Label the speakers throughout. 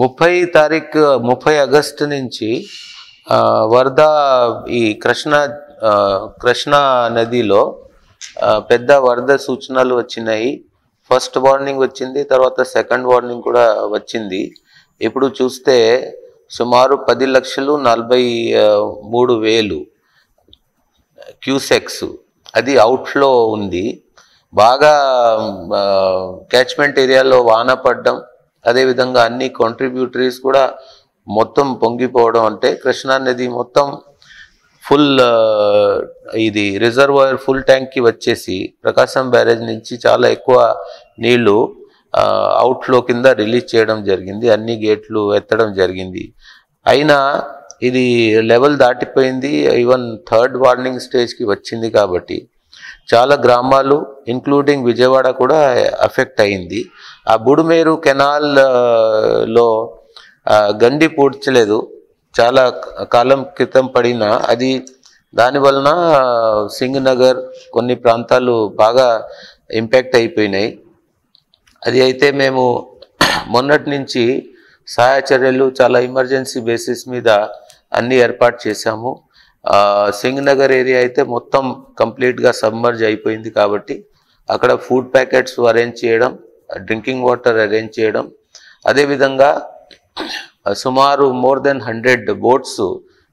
Speaker 1: 30 August నుంచి వరద ఈ కృష్ణా నదిలో పెద్ద వరద సూచనలు వచ్చినాయి. ఫస్ట్ వార్నింగ్ వచ్చింది, తర్వాత సెకండ్ వార్నింగ్ కూడా వచ్చింది. ఇప్పుడు చూస్తే సుమారు 10,43,000 క్యూసెక్స్ అది అవుట్ఫ్లో ఉంది. బాగా క్యాచ్మెంట్ ఏరియాలో వాన పడడం, అదేవిధంగా అన్ని కాంట్రిబ్యూటరీస్ కూడా మొత్తం పొంగిపోవడం, అంటే కృష్ణా నది మొత్తం ఫుల్ ఇది రిజర్వాయర్ ఫుల్ ట్యాంక్కి వచ్చేసి ప్రకాశం బ్యారేజ్ నుంచి చాలా ఎక్కువ నీళ్లు అవుట్ఫ్లో కింద రిలీజ్ చేయడం జరిగింది. అన్ని గేట్లు ఎత్తడం జరిగింది. అయినా ఇది లెవెల్ దాటిపోయింది, ఈవెన్ థర్డ్ వార్నింగ్ స్టేజ్కి వచ్చింది. కాబట్టి చాలా గ్రామాలు ఇంక్లూడింగ్ విజయవాడ కూడా అఫెక్ట్ అయింది. ఆ బుడుమేరు కెనాల్లో గండి పూడ్చలేదు, చాలా కాలం క్రితం పడిన అది. దానివలన సింగనగర్ కొన్ని ప్రాంతాలు బాగా ఇంపాక్ట్ అయిపోయినాయి. అది అయితే మేము మొన్నటి నుంచి సహాయ చర్యలు చాలా ఎమర్జెన్సీ బేసిస్ మీద అన్నీ ఏర్పాటు చేశాము. సింగనగర్ ఏరియా అయితే మొత్తం కంప్లీట్గా సబ్మర్జ్ అయిపోయింది. కాబట్టి అక్కడ ఫుడ్ ప్యాకెట్స్ అరేంజ్ చేయడం, డ్రింకింగ్ వాటర్ అరేంజ్ చేయడం, అదేవిధంగా సుమారు మోర్ దెన్ 100 బోట్స్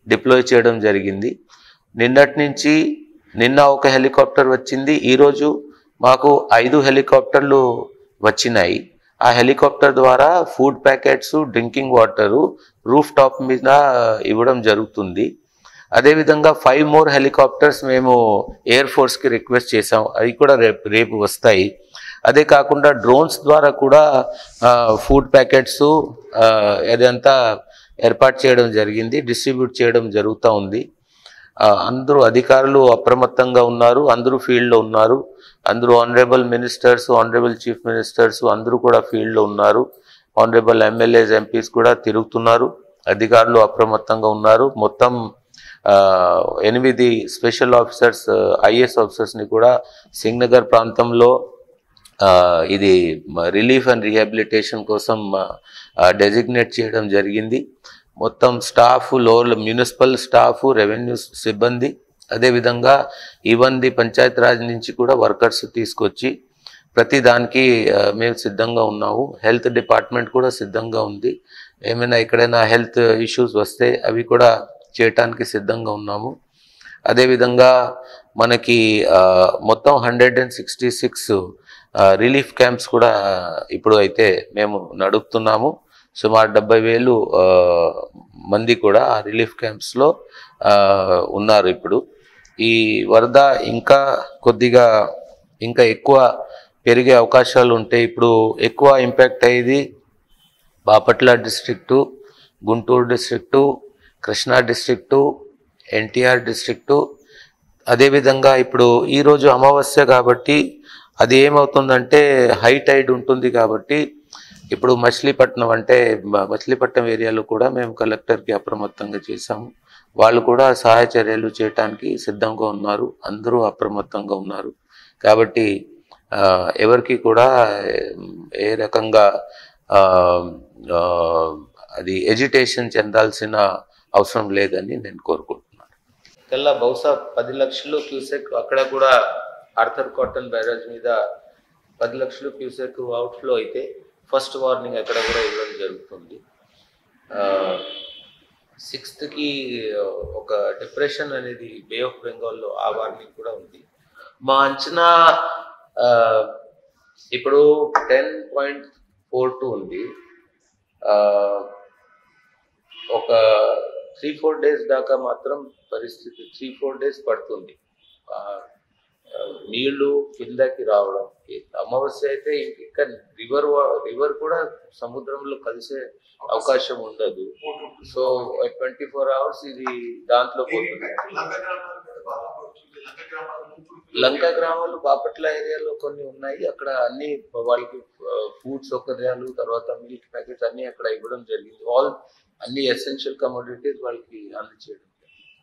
Speaker 1: డిప్లాయ్ చేయడం జరిగింది. నిన్న ఒక హెలికాప్టర్ వచ్చింది. ఈరోజు మాకు 5 హెలికాప్టర్లు వచ్చినాయి. ఆ హెలికాప్టర్ ద్వారా food packets, drinking water roof top మీద ఇవ్వడం జరుగుతుంది. అదేవిధంగా 5 more హెలికాప్టర్స్ మేము ఎయిర్ ఫోర్స్కి రిక్వెస్ట్ చేసాం, అవి కూడా రేపు వస్తాయి. అదే కాకుండా డ్రోన్స్ ద్వారా కూడా ఫుడ్ ప్యాకెట్స్ అదంతా ఏర్పాటు చేయడం జరిగింది, డిస్ట్రిబ్యూట్ చేయడం జరుగుతూ ఉంది. అందరూ అధికారులు అప్రమత్తంగా ఉన్నారు, అందరూ ఫీల్డ్లో ఉన్నారు. అందరూ honourable ministers, honourable chief ministers అందరూ కూడా ఫీల్డ్లో ఉన్నారు. ఆనరబుల్ ఎమ్మెల్యేస్, ఎంపీస్ కూడా తిరుగుతున్నారు. అధికారులు అప్రమత్తంగా ఉన్నారు. మొత్తం 8 స్పెషల్ ఆఫీసర్స్, ఐఏఎస్ ఆఫీసర్స్ని కూడా సింగనగర్ ప్రాంతంలో ఇది రిలీఫ్ అండ్ రీహాబిలిటేషన్ కోసం డెసిగ్నేట్ చేయడం జరిగింది. మొత్తం స్టాఫ్, మున్సిపల్ స్టాఫ్, రెవెన్యూ సిబ్బంది, అదేవిధంగా ఈవెన్ పంచాయత్ రాజ్ నుంచి కూడా వర్కర్స్ తీసుకొచ్చి ప్రతి దానికి మేము సిద్ధంగా ఉన్నాము. హెల్త్ డిపార్ట్మెంట్ కూడా సిద్ధంగా ఉంది. ఏమైనా ఎక్కడైనా హెల్త్ ఇష్యూస్ వస్తే అవి కూడా చేయటానికి సిద్ధంగా ఉన్నాము. అదేవిధంగా మనకి మొత్తం 166 రిలీఫ్ క్యాంప్స్ కూడా ఇప్పుడు అయితే మేము నడుపుతున్నాము. సుమారు 70,000 మంది కూడా ఆ రిలీఫ్ క్యాంప్స్లో ఉన్నారు. ఇప్పుడు ఈ వరద ఇంకా ఎక్కువ పెరిగే అవకాశాలు ఉంటాయి. ఇప్పుడు ఎక్కువ ఇంపాక్ట్ అయ్యేది Bapatla district, Guntur district, Krishna district, NTR district. అదేవిధంగా ఇప్పుడు ఈరోజు అమావాస్య కాబట్టి అది ఏమవుతుందంటే హై టైడ్ ఉంటుంది. కాబట్టి ఇప్పుడు మచిలీపట్నం ఏరియాలో కూడా మేము కలెక్టర్కి అప్రమత్తంగా చేశాము. వాళ్ళు కూడా సహాయ చర్యలు చేయటానికి సిద్ధంగా ఉన్నారు. అందరూ అప్రమత్తంగా ఉన్నారు. కాబట్టి ఎవరికి కూడా ఏ రకంగా అది ఎజిటేషన్ చెందాల్సిన అవసరం లేదని నేను కోరుకుంటున్నాను. బహుశా 10 లక్షలు క్యూసెక్ అక్కడ కూడా ఆర్థర్ కాటన్ బ్యారేజ్ మీద 10 లక్షలు క్యూసెక్ అవుట్ఫ్లో అయితే ఫస్ట్ వార్నింగ్ అక్కడ కూడా ఇవ్వడం జరుగుతుంది. 6th ఒక డిప్రెషన్ అనేది బే ఆఫ్ బెంగాల్లో, ఆ వార్నింగ్ కూడా ఉంది. మా అంచనా ఇప్పుడు 10.42 ఉంది. ఒక 3-4 డేస్ దాకా మాత్రం పరిస్థితి 3-4 డేస్ పడుతుంది నీళ్లు కిందకి రావడం. అమావాస్య అయితే ఇంకా రివర్ కూడా సముద్రంలో కలిసే అవకాశం ఉండదు. సో 24 hours ఇది దాంట్లో పోతుంది. లంక గ్రామాలు బాపట్ల ఏరియాలో కొన్ని ఉన్నాయి. అక్కడ అన్ని వాళ్ళకి ఫుడ్ సౌకర్యాలు, తర్వాత మిల్క్ ప్యాకెట్స్ అన్ని అక్కడ ఇవ్వడం జరిగింది. అన్ని ఎసెన్షియల్ కమోడిటీస్ వాళ్ళకి అందజేయడం జరిగింది.